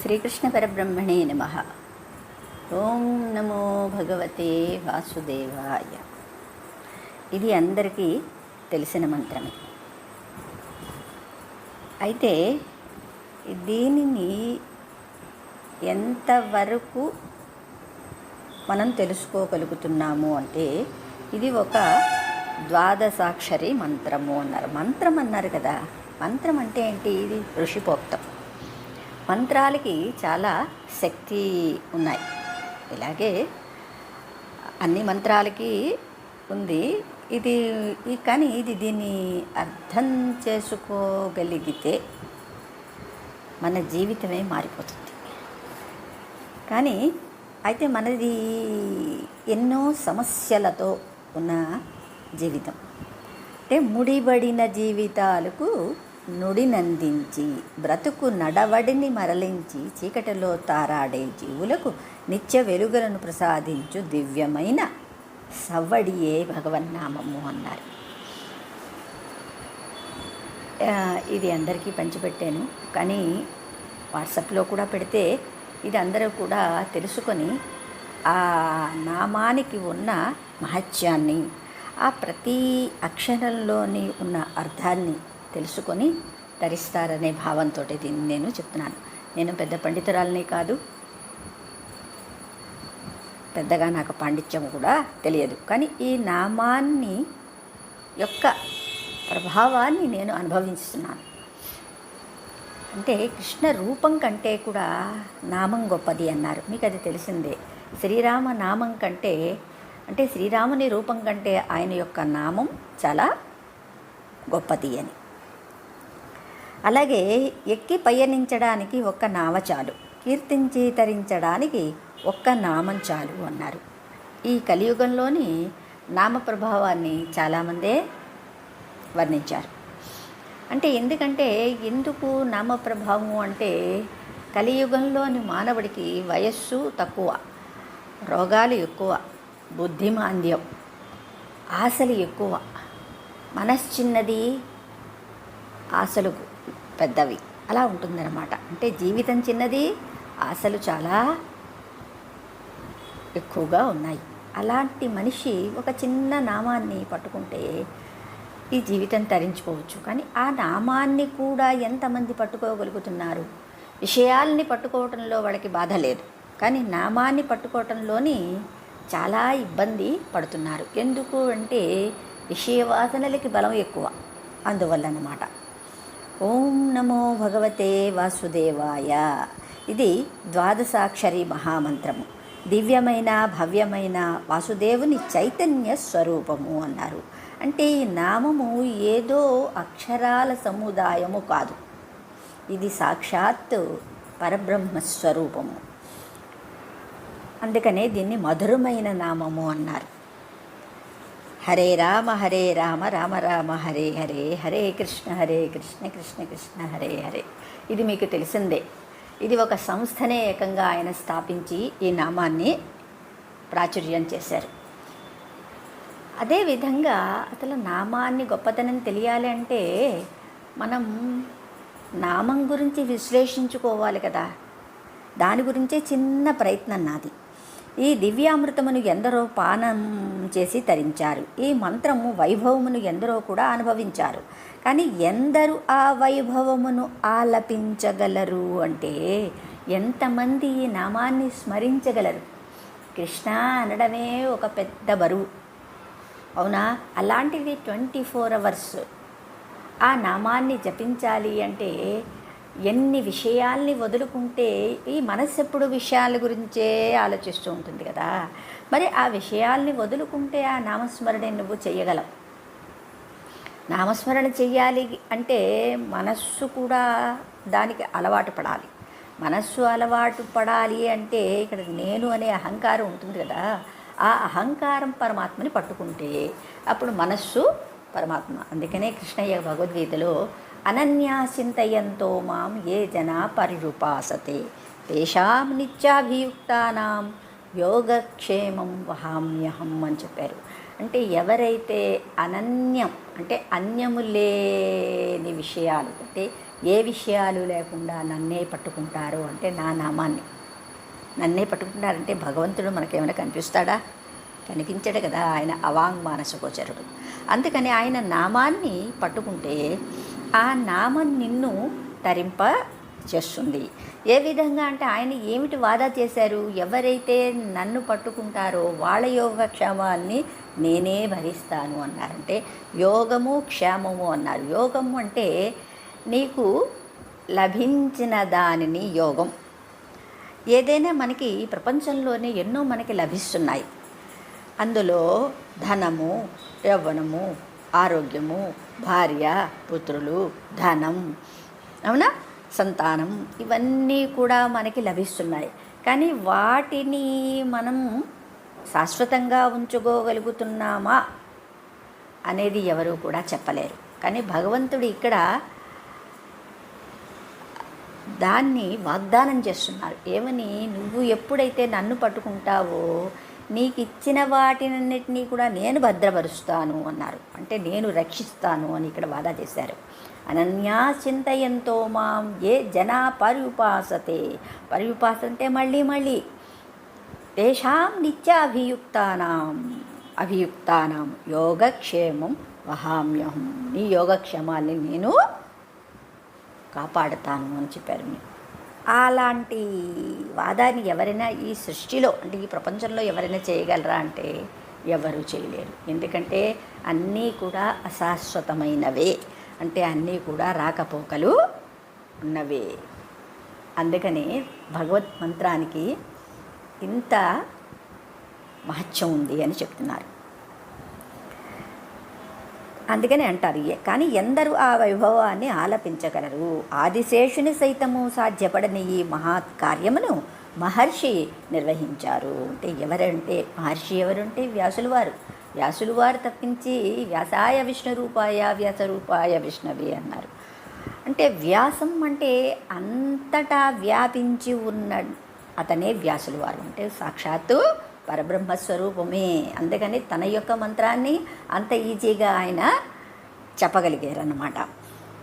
శ్రీకృష్ణ పరబ్రహ్మణే నమః. ఓం నమో భగవతే వాసుదేవాయ. ఇది అందరికీ తెలిసిన మంత్రమే. అయితే దీనిని ఎంతవరకు మనం తెలుసుకోగలుగుతున్నాము అంటే, ఇది ఒక ద్వాదశాక్షరి మంత్రము అన్నారు. మంత్రం అన్నారు కదా, మంత్రం అంటే ఏంటి? ఇది ఋషిపోక్తం. మంత్రాలకి చాలా శక్తి ఉన్నాయి. ఇలాగే అన్ని మంత్రాలకి ఉంది. కానీ దీన్ని అర్థం చేసుకోగలిగితే మన జీవితమే మారిపోతుంది. కానీ అయితే మనది ఎన్నో సమస్యలతో ఉన్న జీవితం. అంటే ముడిబడిన జీవితాలకు నుడినందించి, బ్రతుకు నడవడిని మరలించి, చీకటిలో తారాడే జీవులకు నిత్య వెలుగులను ప్రసాదించు దివ్యమైన సవ్వడియే భగవన్నామము అన్నారు. ఇది అందరికీ పంచిపెట్టాను, కానీ వాట్సాప్లో కూడా పెడితే ఇది అందరూ కూడా తెలుసుకొని ఆ నామానికి ఉన్న మహత్యాన్ని, ఆ ప్రతి అక్షరంలోని ఉన్న అర్థాన్ని తెలుసుకొని ధరిస్తారనే భావంతో దీన్ని నేను చెప్తున్నాను. నేను పెద్ద పండితురాలని కాదు, పెద్దగా నాకు పాండిత్యం కూడా తెలియదు. కానీ ఈ నామాన్ని యొక్క ప్రభావాన్ని నేను అనుభవిస్తున్నాను. అంటే కృష్ణ రూపం కంటే కూడా నామం గొప్పది అన్నారు. మీకు అది తెలిసిందే. శ్రీరామ నామం కంటే, అంటే శ్రీరాముని రూపం కంటే ఆయన యొక్క నామం చాలా గొప్పది అని. అలాగే ఎక్కి పయనించడానికి ఒక్క నావ చాలు, కీర్తించి తరించడానికి ఒక్క నామం చాలు అన్నారు. ఈ కలియుగంలోని నామ ప్రభావాన్ని చాలామందే వర్ణించారు. అంటే ఎందుకు నామ ప్రభావము అంటే, కలియుగంలోని మానవుడికి వయస్సు తక్కువ, రోగాలు ఎక్కువ, బుద్ధిమాంద్యం, ఆశలు ఎక్కువ, మనశ్చిన్నది, ఆశలు పెద్దవి, అలా ఉంటుందన్నమాట. అంటే జీవితం చిన్నది, ఆశలు చాలా ఎక్కువగా ఉన్నాయి. అలాంటి మనిషి ఒక చిన్న నామాన్ని పట్టుకుంటే ఈ జీవితం తరించిపోవచ్చు. కానీ ఆ నామాన్ని కూడా ఎంతమంది పట్టుకోగలుగుతున్నారు? విషయాల్ని పట్టుకోవటంలో వాళ్ళకి బాధ లేదు, కానీ నామాన్ని పట్టుకోవటంలోని చాలా ఇబ్బంది పడుతున్నారు. ఎందుకు అంటే విషయవాసనలకి బలం ఎక్కువ, అందువల్లనమాట. ఓం నమో భగవతే వాసుదేవాయ. ఇది ద్వాదశాక్షరి మహామంత్రము, దివ్యమైన భవ్యమైన వాసుదేవుని చైతన్య స్వరూపము అన్నారు. అంటే ఈ నామము ఏదో అక్షరాల సముదాయము కాదు, ఇది సాక్షాత్ పరబ్రహ్మస్వరూపము. అందుకనే దీన్ని మధురమైన నామము అన్నారు. హరే రామ రామ రామ హరే హరే, హరే కృష్ణ కృష్ణ కృష్ణ హరే హరే. ఇది మీకు తెలిసిందే. ఇది ఒక సంస్థనే ఏకంగా ఆయన స్థాపించి ఈ నామాన్ని ప్రాచుర్యం చేశారు. అదేవిధంగా అసలు నామాన్ని గొప్పతనం తెలియాలి అంటే మనం నామం గురించి విశ్లేషించుకోవాలి కదా. దాని గురించే చిన్న ప్రయత్నం నాది. ఈ దివ్యామృతమును ఎందరో పానం చేసి తరించారు, ఈ మంత్రము వైభవమును ఎందరో కూడా అనుభవించారు. కానీ ఎందరు ఆ వైభవమును ఆలపించగలరు అంటే, ఎంతమంది ఈ నామాన్ని స్మరించగలరు? కృష్ణ అనడమే ఒక పెద్ద బరువు, అవునా? అలాంటిది 24 hours ఆ నామాన్ని జపించాలి అంటే ఎన్ని విషయాల్ని వదులుకుంటే, ఈ మనస్సు ఎప్పుడు విషయాల గురించే ఆలోచిస్తూ ఉంటుంది కదా. మరి ఆ విషయాల్ని వదులుకుంటే ఆ నామస్మరణ నువ్వు చెయ్యగలవు. నామస్మరణ చెయ్యాలి అంటే మనస్సు కూడా దానికి అలవాటు పడాలి. మనస్సు అలవాటు పడాలి అంటే ఇక్కడ నేను అనే అహంకారం ఉంటుంది కదా, ఆ అహంకారం పరమాత్మని పట్టుకుంటే అప్పుడు మనస్సు పరమాత్మ. అందుకనే కృష్ణయ్య భగవద్గీతలో అనన్యాసింతయంతో మాం ఏ జనా పరిరూపాసతే తేషాం నిత్యాభియుక్తానాం యోగక్షేమం వహామ్యహం అని చెప్పారు. అంటే ఎవరైతే అనన్యం అంటే అన్యము లేని విషయాలు, అంటే ఏ విషయాలు లేకుండా నన్నే పట్టుకుంటారు అంటే నా నామాన్ని నన్నే పట్టుకుంటారంటే భగవంతుడు మనకేమైనా కనిపిస్తాడా? కనిపించడు కదా, ఆయన అవాంగ్ మానసగోచరుడు. అందుకని ఆయన నామాన్ని పట్టుకుంటే ఆ నామం నిన్ను తరింప చేస్తుంది. ఏ విధంగా అంటే ఆయన ఏమిటి వాదా చేశారు? ఎవరైతే నన్ను పట్టుకుంటారో వాళ్ళ యోగక్షేమాల్ని నేనే భరిస్తాను అన్నారంటే యోగము క్షేమము అన్నారు. యోగము అంటే నీకు లభించిన దానిని యోగం. ఏదైనా మనకి ప్రపంచంలోనే ఎన్నో మనకి లభిస్తున్నాయి. అందులో ధనము, యవ్వనము, ఆరోగ్యము, భార్య, పుత్రులు, ధనం, అవునా, సంతానం, ఇవన్నీ కూడా మనకి లభిస్తున్నాయి. కానీ వాటిని మనం శాశ్వతంగా ఉంచుకోగలుగుతున్నామా అనేది ఎవరు కూడా చెప్పలేరు. కానీ భగవంతుడు ఇక్కడ దాన్ని వాగ్దానం చేస్తున్నారు. ఏమని? నువ్వు ఎప్పుడైతే నన్ను పట్టుకుంటావో నీకు ఇచ్చిన వాటినన్నిటినీ కూడా నేను భద్రపరుస్తాను అన్నారు. అంటే నేను రక్షిస్తాను అని ఇక్కడ వాదా చేశారు. అనన్యా చింతయంతో మాం ఏ జనా పర్యుపాసతే. పర్యుపాసంటే మళ్ళీ మళ్ళీ తేషాం అభియుక్తానాం యోగక్షేమం వహామ్యహం. నీ యోగక్షేమాల్ని నేను కాపాడుతాను అని చెప్పారు. అలాంటి వాదాన్ని ఎవరైనా ఈ సృష్టిలో అంటే ఈ ప్రపంచంలో ఎవరైనా చేయగలరా అంటే ఎవరు చేయలేరు. ఎందుకంటే అన్నీ కూడా అశాశ్వతమైనవే, అంటే అన్నీ కూడా రాకపోకలు ఉన్నవే. అందుకనే భగవత్ మంత్రానికి ఇంత మహత్యం ఉంది అని చెప్తున్నారు. అందుకని అంటారు. కానీ ఎందరూ ఆ వైభవాన్ని ఆలపించగలరు? ఆదిశేషుని సైతము సాధ్యపడని ఈ మహత్ కార్యమును మహర్షి నిర్వహించారు. అంటే ఎవరంటే మహర్షి ఎవరంటే వ్యాసులు వారు తప్పించి వ్యాసాయ విష్ణు రూపాయ వ్యాసరూపాయ విష్ణవే అన్నారు. అంటే వ్యాసం అంటే అంతటా వ్యాపించి ఉన్న అతనే వ్యాసులు వారు. అంటే సాక్షాత్తు పరబ్రహ్మస్వరూపమే. అందుకని తన యొక్క మంత్రాన్ని అంత ఈజీగా ఆయన చెప్పగలిగారన్నమాట.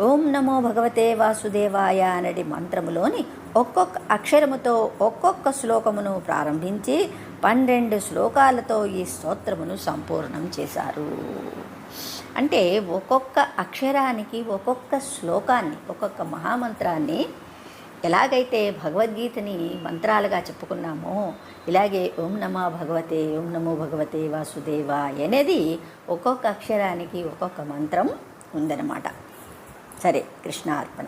ఓం నమో భగవతే వాసుదేవాయ అనేది మంత్రములోని ఒక్కొక్క అక్షరముతో ఒక్కొక్క శ్లోకమును ప్రారంభించి 12 శ్లోకాలతో ఈ స్తోత్రమును సంపూర్ణం చేశారు. అంటే ఒక్కొక్క అక్షరానికి ఒక్కొక్క శ్లోకాన్ని ఒక్కొక్క మహామంత్రాన్ని ఎలాగైతే భగవద్గీతని మంత్రాలుగా చెప్పుకున్నామో ఇలాగే ఓం నమో భగవతే వాసుదేవాయ అనేది ఒక్కొక్క అక్షరానికి ఒక్కొక్క మంత్రం ఉందన్నమాట. సరే, కృష్ణ అర్పణ.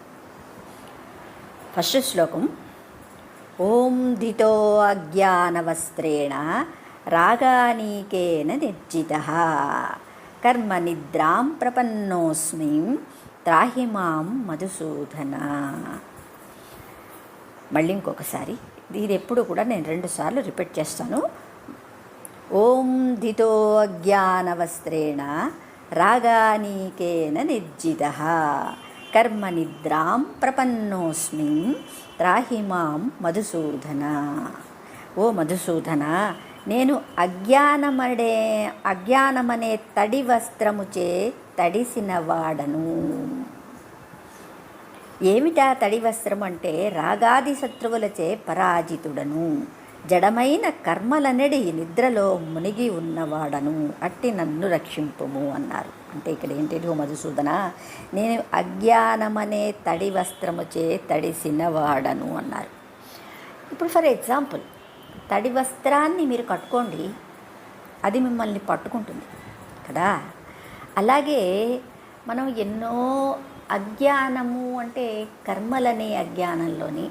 ఫస్ట్ శ్లోకం. ఓం ధితో అజ్ఞానవస్త్రేణ రాగానీకేన నిర్జితః కర్మ నిద్రాం ప్రపన్నోస్మి త్రాహి మాం మధుసూదన. మళ్ళీ ఇంకొకసారి, ఇది ఎప్పుడు కూడా నేను 2 సార్లు రిపీట్ చేస్తాను. ఓం ధితో అజ్ఞానవస్త్రేణ రాగానీకేన నిర్జితః కర్మ నిద్రాం ప్రపన్నోస్మి త్రాహి మాం మధుసూదన. ఓ మధుసూదన, నేను అజ్ఞానమనే తడి వస్త్రముచే తడిసిన వాడను. ఏమిటా తడి వస్త్రం అంటే రాగాది శత్రువులచే పరాజితుడను, జడమైన కర్మలనడి నిద్రలో మునిగి ఉన్నవాడను, అట్టి నన్ను రక్షింపుము అన్నారు. అంటే ఇక్కడ ఏంటి? మధుసూదన, నేను అజ్ఞానమనే తడి వస్త్రముచే తడిసిన వాడను అన్నారు. ఇప్పుడు ఫర్ ఎగ్జాంపుల్, తడి వస్త్రాన్ని మీరు కట్టుకోండి, అది మిమ్మల్ని పట్టుకుంటుంది కదా. అలాగే మనం ఎన్నో అజ్ఞానము అంటే కర్మలనే అజ్ఞానంలోని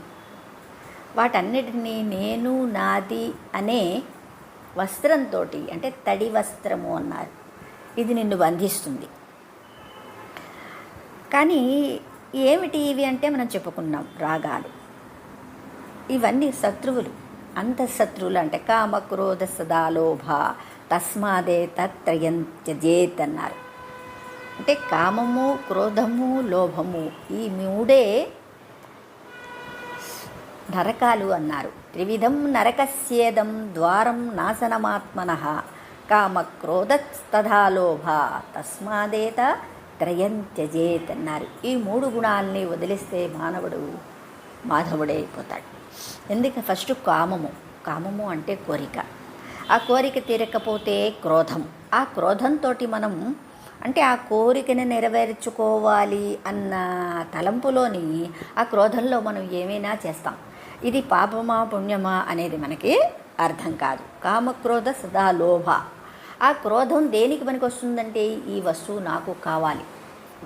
వాటన్నిటినీ నేను నాది అనే వస్త్రంతో, అంటే తడి వస్త్రము అన్నారు, ఇది నిన్ను బంధిస్తుంది. కానీ ఏమిటి ఇవి అంటే మనం చెప్పుకున్నాం, రాగాలు. ఇవన్నీ శత్రువులు, అంతఃశత్రువులు. అంటే కామ క్రోధ సదా లోభ తస్మాదే తత్రయం త్యజేత్ అన్నారు. అంటే కామము, క్రోధము, లోభము, ఈ 3 నరకాలు అన్నారు. త్రివిధం నరకస్యేదం ద్వారం నాశనమాత్మనః కామ క్రోధస్తథా లోభ తస్మాదేత త్రయం త్యజేత్ అన్నారు. ఈ 3 గుణాలని వదిలిస్తే మానవుడు మాధవుడే అయిపోతాడు. ఎందుకంటే ఫస్ట్ కామము అంటే కోరిక. ఆ కోరిక తీరకపోతే క్రోధము. ఆ క్రోధంతో మనం అంటే ఆ కోరికను నెరవేర్చుకోవాలి అన్న తలంపులోని ఆ క్రోధంలో మనం ఏమైనా చేస్తాం. ఇది పాపమా పుణ్యమా అనేది మనకి అర్థం కాదు. కామక్రోధ సదా లోభ. ఆ క్రోధం దేనికి పనికి వస్తుందంటే ఈ వస్తువు నాకు కావాలి,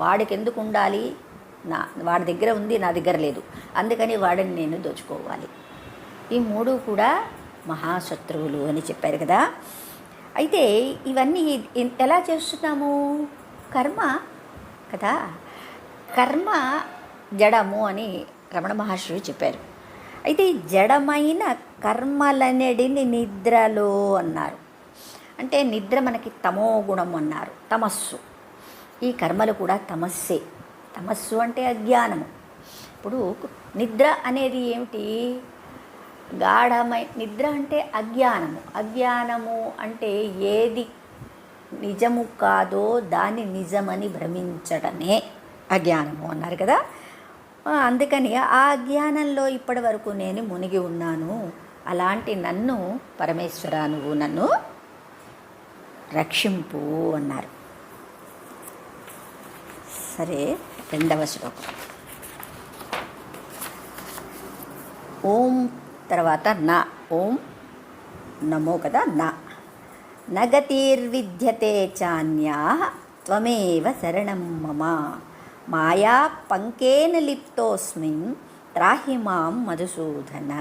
వాడికి ఎందుకు ఉండాలి, వాడి దగ్గర ఉంది నా దగ్గర లేదు, అందుకని వాడిని నేను దోచుకోవాలి. ఈ 3 కూడా మహాశత్రువులు అని చెప్పారు కదా. అయితే ఇవన్నీ ఎలా చేస్తున్నాము? కర్మ కదా. కర్మ జడము అని రమణ మహర్షి చెప్పారు. అయితే ఈ జడమైన కర్మలనడిని నిద్రలో అన్నారు. అంటే నిద్ర మనకి తమో గుణం అన్నారు, తమస్సు. ఈ కర్మలు కూడా తమస్సే. తమస్సు అంటే అజ్ఞానము. ఇప్పుడు నిద్ర అనేది ఏమిటి? నిద్ర అంటే అజ్ఞానము అంటే ఏది నిజము కాదో దాన్ని నిజమని భ్రమించడమే అజ్ఞానము అన్నారు కదా. అందుకని ఆ అజ్ఞానంలో ఇప్పటి వరకు నేను మునిగి ఉన్నాను. అలాంటి నన్ను పరమేశ్వర నువ్వు నన్ను రక్షింపు అన్నారు. సరే, 2వ శ్లోకం. ఓం తర్వాత నా. ఓం నమో కదా. నగతిర్విద్యతే చాన్యా త్వమేవ శరణం మమ మాయా పంకేన లిప్తోస్మిన్ త్రాహి మాం మధుసూదన.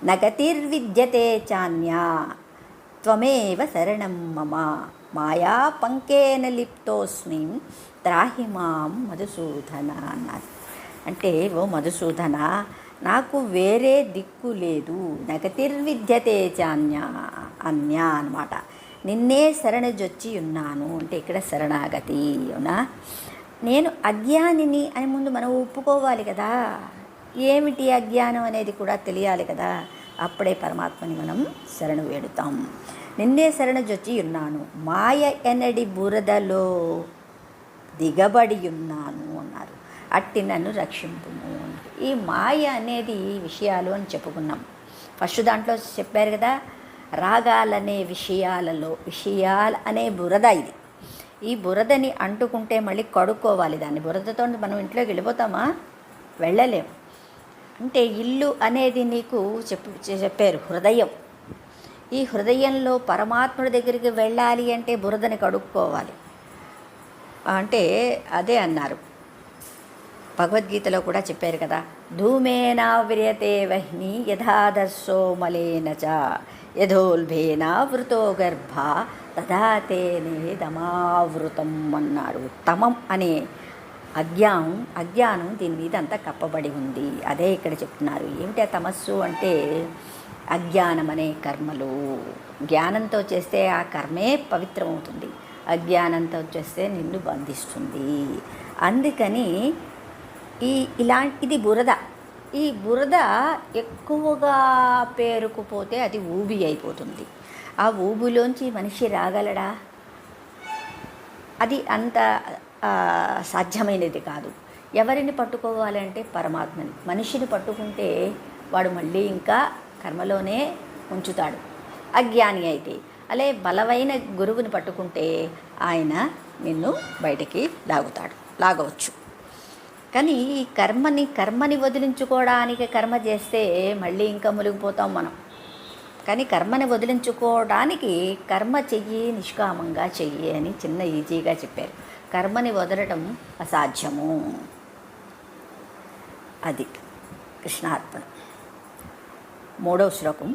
నగతిర్విద్యతే చాన్యా త్వమేవ శరణం మమ మాయా పంకేన లిప్తోస్మిన్ త్రాహి మాం మధుసూదన అన్నారు. అంటే ఓ మధుసూదన, నాకు వేరే దిక్కు లేదు. నగతిర్విద్యతే చాన్యా అన్యా అన్నమాట. నిన్నే శరణజొచ్చి ఉన్నాను అంటే ఇక్కడ శరణాగతి అవునా. నేను అజ్ఞానిని అని ముందు మనం ఒప్పుకోవాలి కదా. ఏమిటి అజ్ఞానం అనేది కూడా తెలియాలి కదా. అప్పుడే పరమాత్మని మనం శరణు వేడుతాం. నిన్నే శరణజొచ్చి ఉన్నాను, మాయ ఎనడి బురదలో దిగబడి ఉన్నాను అన్నారు. అట్టి నన్ను రక్షింపుము. ఈ మాయ అనేది విషయాలు అని చెప్పుకున్నాం. ఫస్ట్ దాంట్లో చెప్పారు కదా, రాగాలనే విషయాలు అనే బురద ఇది. ఈ బురదని అంటుకుంటే మళ్ళీ కడుక్కోవాలి. దాన్ని బురదతో మనం ఇంట్లోకి వెళ్ళిపోతామా? వెళ్ళలేం. అంటే ఇల్లు అనేది నీకు చెప్పారు హృదయం. ఈ హృదయంలో పరమాత్ముడి దగ్గరికి వెళ్ళాలి అంటే బురదని కడుక్కోవాలి. అంటే అదే అన్నారు భగవద్గీతలో కూడా చెప్పారు కదా, ధూమేనావ్రియతే వహ్ని యథాదర్శో మలేన చ యథోల్భేనావృతో గర్భ తథా తేనేదమావృతం అన్నాడు. తమం అనే అజ్ఞానం దీని మీద అంతా కప్పబడి ఉంది. అదే ఇక్కడ చెప్తున్నారు. ఏమిటి తమస్సు అంటే అజ్ఞానం అనే కర్మలు. జ్ఞానంతో చేస్తే ఆ కర్మే పవిత్రమవుతుంది, అజ్ఞానంతో చేస్తే నిన్ను బంధిస్తుంది. అందుకని ఇది బురద. ఈ బురద ఎక్కువగా పేరుకుపోతే అది ఊబి అయిపోతుంది. ఆ ఊబిలోంచి మనిషి రాగలడా? అది అంత సాధ్యమైనది కాదు. ఎవరిని పట్టుకోవాలంటే పరమాత్మని. మనిషిని పట్టుకుంటే వాడు మళ్ళీ ఇంకా కర్మలోనే ఉంచుతాడు అజ్ఞాని అయితే. అలే బలమైన గురువుని పట్టుకుంటే ఆయన నిన్ను బయటికి లాగవచ్చు. కానీ ఈ కర్మని వదిలించుకోవడానికి కర్మ చేస్తే మళ్ళీ ఇంకా మునిగిపోతాం మనం. కానీ కర్మని వదిలించుకోవడానికి కర్మ చెయ్యి, నిష్కామంగా చెయ్యి అని చిన్న ఈజీగా చెప్పారు. కర్మని వదలటం అసాధ్యము. అది కృష్ణార్పణ. 3వ శ్లోకం.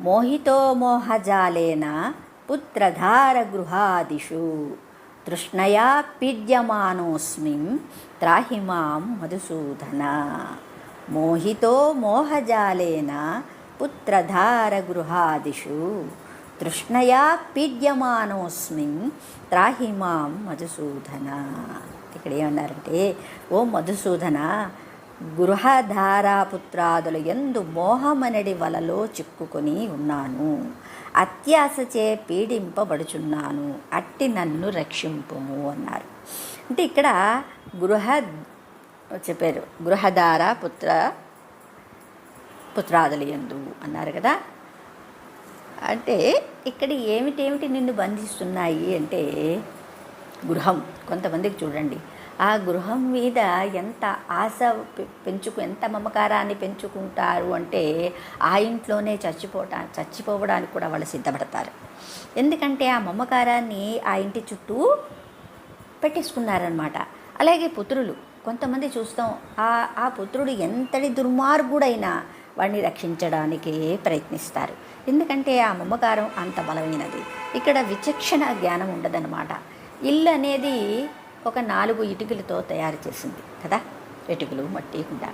మోహితో మోహజాలేన పుత్రధార గృహాదిషు తృష్ణయా పీడ్యమానోస్మిన్ త్రాహి మాం మధుసూదన. మోహితో మోహజాలేన పుత్రధార గృహాదిషు తృష్ణయా పీడ్యమానోస్మిన్ త్రాహి మాం మధుసూదన. ఇక్కడ ఏమన్నారంటే, ఓ మధుసూదన, గృహధారాపుత్రాదుల యందు మోహమనడి వలలో చిక్కుకొని ఉన్నాను, అత్యాశచే పీడింపబడుచున్నాను, అట్టి నన్ను రక్షింపుము అన్నారు. అంటే ఇక్కడ గృహ చెప్పారు, గృహధార పుత్రాదులయందు అన్నారు కదా. అంటే ఇక్కడ ఏమిటేమిటి నిన్ను బంధిస్తున్నాయి అంటే గృహం. కొంతమందికి చూడండి, ఆ గృహం మీద ఎంత ఆశ ఎంత మమకారాన్ని పెంచుకుంటారు అంటే ఆ ఇంట్లోనే చచ్చిపోవడానికి కూడా వాళ్ళు సిద్ధపడతారు. ఎందుకంటే ఆ మమకారాన్ని ఆ ఇంటి చుట్టూ పెట్టేసుకున్నారనమాట. అలాగే పుత్రులు, కొంతమంది చూస్తాం ఆ పుత్రుడు ఎంతటి దుర్మార్గుడైనా వాడిని రక్షించడానికి ప్రయత్నిస్తారు. ఎందుకంటే ఆ మమకారం అంత బలమైనది. ఇక్కడ విచక్షణ జ్ఞానం ఉండదన్నమాట. ఇల్లు అనేది ఒక 4 ఇటుకలతో తయారు చేసింది కదా, ఇటుకలు మట్టి కుండ.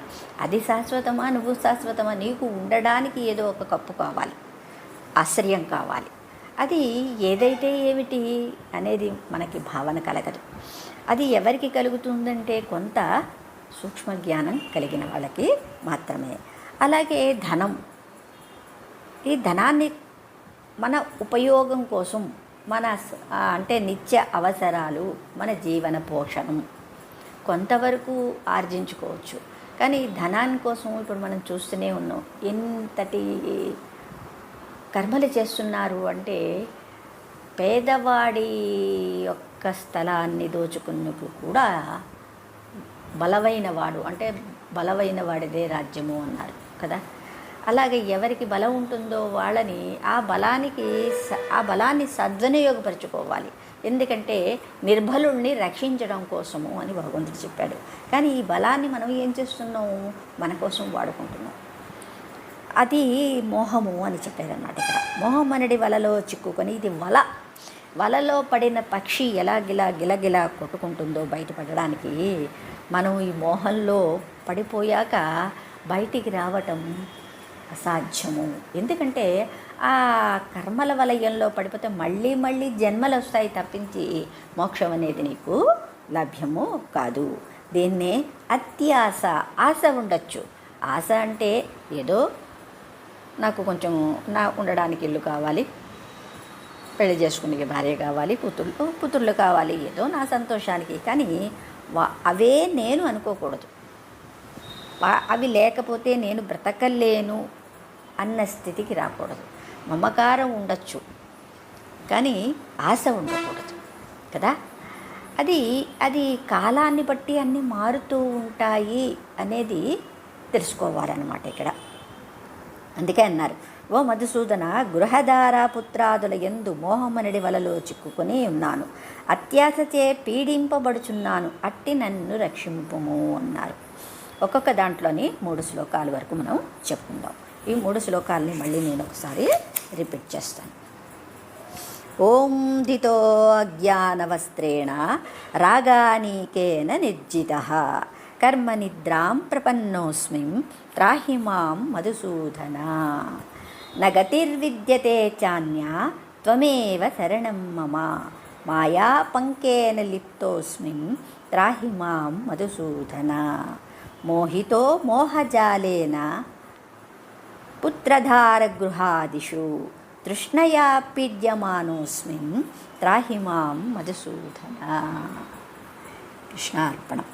అది శాశ్వతమా, నువ్వు శాశ్వతమా? నీకు ఉండడానికి ఏదో ఒక కప్పు కావాలి, ఆశ్రయం కావాలి. అది ఏదైతే ఏమిటి అనేది మనకి భావన కలగదు. అది ఎవరికి కలుగుతుందంటే కొంత సూక్ష్మ జ్ఞానం కలిగిన వాళ్ళకి మాత్రమే. అలాగే ధనం, ఈ ధనాన్ని మన ఉపయోగం కోసం, మన అంటే నిత్య అవసరాలు, మన జీవన పోషణం కొంతవరకు ఆర్జించుకోవచ్చు. కానీ ధనాన్ని కోసం ఇప్పుడు మనం చూస్తూనే ఉన్నాం. ఎంతటి కర్మలు చేస్తున్నారు అంటే పేదవాడి యొక్క స్థలాన్ని దోచుకున్నప్పుడు కూడా బలమైన వాడు, అంటే బలమైన వాడిదే రాజ్యము అన్నారు కదా. అలాగే ఎవరికి బలం ఉంటుందో వాళ్ళని ఆ బలాన్ని సద్వినియోగపరచుకోవాలి. ఎందుకంటే నిర్బలుణ్ణి రక్షించడం కోసము అని భగవంతుడు చెప్పాడు. కానీ ఈ బలాన్ని మనం ఏం చేస్తున్నాము, మన కోసం వాడుకుంటున్నాం. అది మోహము అని చెప్పారన్నమాట. ఇక్కడ మోహం అనేది వలలో చిక్కుకొని, ఇది వలలో పడిన పక్షి ఎలా గిలగిలా కొట్టుకుంటుందో బయటపడడానికి మనం ఈ మోహంలో పడిపోయాక బయటికి రావటం అసాధ్యము. ఎందుకంటే ఆ కర్మల వలయంలో పడిపోతే మళ్ళీ జన్మలు వస్తాయి తప్పించి మోక్షం అనేది నీకు లభ్యము కాదు. దీన్నే అత్యాశ. ఆశ ఉండొచ్చు. ఆశ అంటే ఏదో నాకు కొంచెం ఉండడానికి ఇల్లు కావాలి, పెళ్లి చేసుకునే భార్య కావాలి, పుత్రులు కావాలి, ఏదో నా సంతోషానికి. కానీ అవే నేను అనుకోకూడదు. అవి లేకపోతే నేను బ్రతకలేను అన్న స్థితికి రాకూడదు. మమకారం ఉండొచ్చు కానీ ఆశ ఉండకూడదు కదా. అది కాలాన్ని బట్టి అన్నీ మారుతూ ఉంటాయి అనేది తెలుసుకోవాలన్నమాట ఇక్కడ. అందుకే అన్నారు, ఓ మధుసూదన, గృహధార పుత్రాదుల యందు మోహమనడి వలలో చిక్కుకొని ఉన్నాను, అత్యాశచే పీడింపబడుచున్నాను, అట్టి నన్ను రక్షింపుము అన్నారు. ఒక్కొక్క దాంట్లోని 3 శ్లోకాల వరకు మనం చెప్పుకుందాం. ఈ 3 శ్లోకాలని మళ్ళీ నేను ఒకసారి రిపీట్ చేస్తాను. ఓం ధితో అజ్ఞానవస్త్రేణ రాగానీకేన నిర్జితః కర్మనిద్రాం ప్రపన్నోస్మిం త్రాహి మాం మధుసూదన. న గతిర్విద్యతే చాన్యా త్వమేవ శరణం మమ మాయా పంకేన లిప్తోస్మిం త్రాహి మాం మధుసూదన. మోహితో మోహజాలేన పుత్రధారగృహాదిషు తృష్ణయా పీడ్యమానోస్మిం త్రాహి మాం మధుసూదన. కృష్ణార్పణం.